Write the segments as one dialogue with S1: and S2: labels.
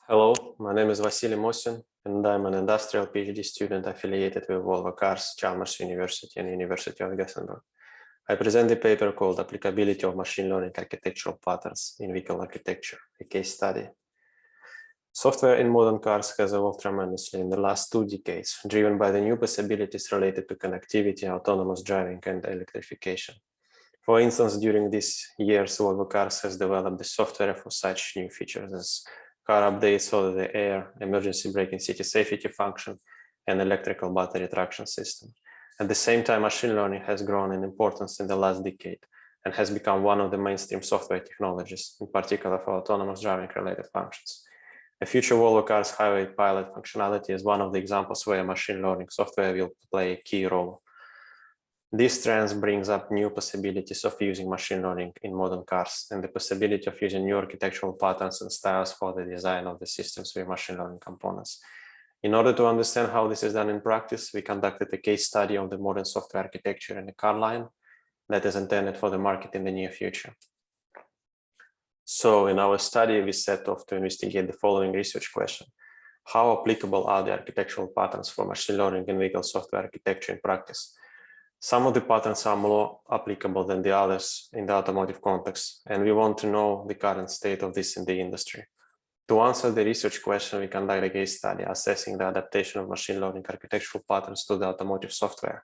S1: Hello, my name is Vasilii Mosin, and I'm an industrial PhD student affiliated with Volvo Cars, Chalmers University, and University of Gothenburg. I present the paper called Applicability of Machine Learning Architectural Patterns in Vehicle Architecture, a case study. Software in modern cars has evolved tremendously in the last 2 decades, driven by the new possibilities related to connectivity, autonomous driving, and electrification. For instance, during these years, Volvo Cars has developed the software for such new features as car updates over the air, emergency braking city safety function, and electrical battery traction system. At the same time, machine learning has grown in importance in the last decade and has become one of the mainstream software technologies, in particular for autonomous driving related functions. A future Volvo Cars highway pilot functionality is one of the examples where machine learning software will play a key role. These trends brings up new possibilities of using machine learning in modern cars and the possibility of using new architectural patterns and styles for the design of the systems with machine learning components. In order to understand how this is done in practice, we conducted a case study of the modern software architecture in a car line that is intended for the market in the near future. So in our study, we set off to investigate the following research question. How applicable are the architectural patterns for machine learning in vehicle software architecture in practice? Some of the patterns are more applicable than the others in the automotive context, and we want to know the current state of this in the industry. To answer the research question, we conduct a case study assessing the adaptation of machine learning architectural patterns to the automotive software.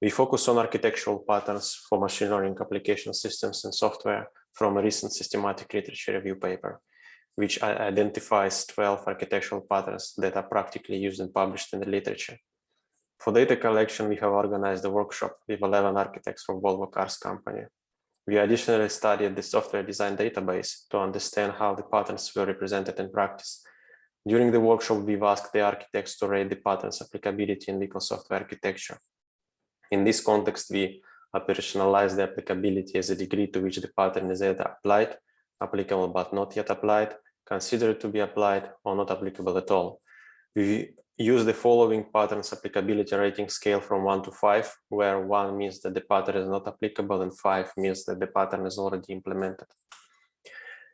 S1: We focus on architectural patterns for machine learning application systems and software from a recent systematic literature review paper, which identifies 12 architectural patterns that are practically used and published in the literature. For data collection, we have organized a workshop with 11 architects from Volvo Cars company. We additionally studied the software design database to understand how the patterns were represented in practice. During the workshop, we've asked the architects to rate the pattern's applicability in vehicle software architecture. In this context, we operationalize the applicability as a degree to which the pattern is either applied, applicable but not yet applied, considered to be applied, or not applicable at all. We use the following patterns applicability rating scale from 1 to 5, where 1 means that the pattern is not applicable and 5 means that the pattern is already implemented.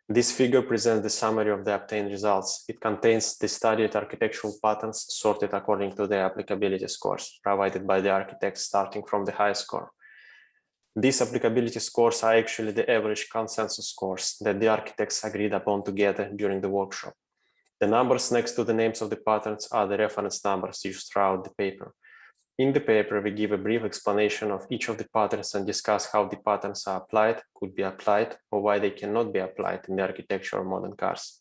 S1: This figure presents the summary of the obtained results. It contains the studied architectural patterns sorted according to their applicability scores provided by the architects starting from the highest score. These applicability scores are actually the average consensus scores that the architects agreed upon together during the workshop. The numbers next to the names of the patterns are the reference numbers used throughout the paper. In the paper, we give a brief explanation of each of the patterns and discuss how the patterns are applied, could be applied, or why they cannot be applied in the architecture of modern cars.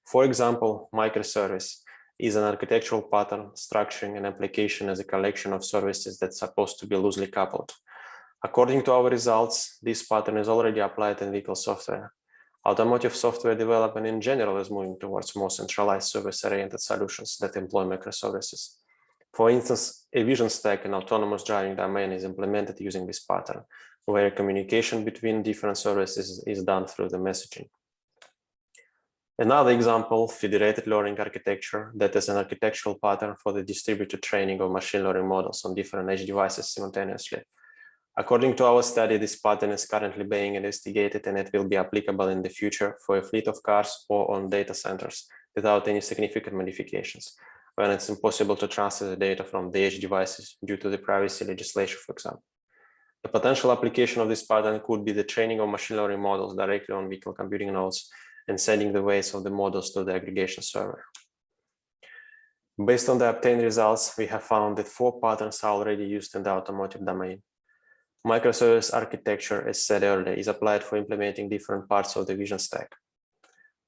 S1: For example, microservice is an architectural pattern structuring an application as a collection of services that's supposed to be loosely coupled. According to our results, this pattern is already applied in vehicle software. Automotive software development in general is moving towards more centralized service-oriented solutions that employ microservices. For instance, a vision stack in autonomous driving domain is implemented using this pattern, where communication between different services is done through the messaging. Another example, federated learning architecture, that is an architectural pattern for the distributed training of machine learning models on different edge devices simultaneously. According to our study, this pattern is currently being investigated and it will be applicable in the future for a fleet of cars or on data centers without any significant modifications, when it's impossible to transfer the data from the edge devices due to the privacy legislation, for example. The potential application of this pattern could be the training of machine learning models directly on vehicle computing nodes and sending the weights of the models to the aggregation server. Based on the obtained results, we have found that 4 patterns are already used in the automotive domain. Microservice architecture, as said earlier, is applied for implementing different parts of the vision stack.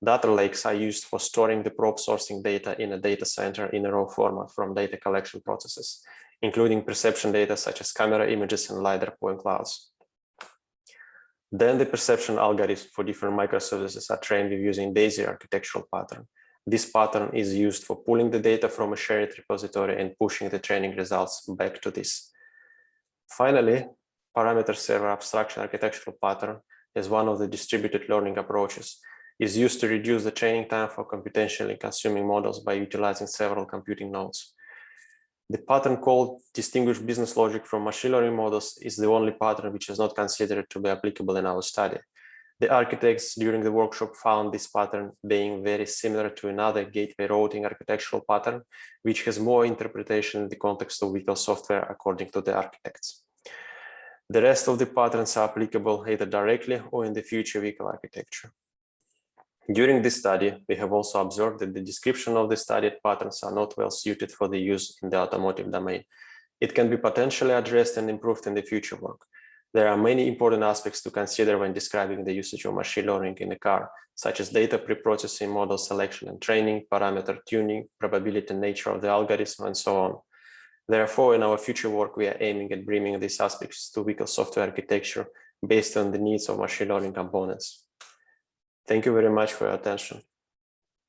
S1: Data lakes are used for storing the probe sourcing data in a data center in a raw format from data collection processes, including perception data such as camera images and LiDAR point clouds. Then the perception algorithms for different microservices are trained with using DAISY architectural pattern. This pattern is used for pulling the data from a shared repository and pushing the training results back to this. Finally, parameter server abstraction architectural pattern is one of the distributed learning approaches, is used to reduce the training time for computationally consuming models by utilizing several computing nodes. The pattern called distinguished business logic from machine learning models is the only pattern which is not considered to be applicable in our study. The architects during the workshop found this pattern being very similar to another gateway routing architectural pattern, which has more interpretation in the context of vehicle software according to the architects. The rest of the patterns are applicable either directly or in the future vehicle architecture. During this study, we have also observed that the description of the studied patterns are not well suited for the use in the automotive domain. It can be potentially addressed and improved in the future work. There are many important aspects to consider when describing the usage of machine learning in a car, such as data preprocessing, model selection and training, parameter tuning, probability nature of the algorithm, and so on. Therefore, in our future work, we are aiming at bringing these aspects to vehicle software architecture based on the needs of machine learning components. Thank you very much for your attention.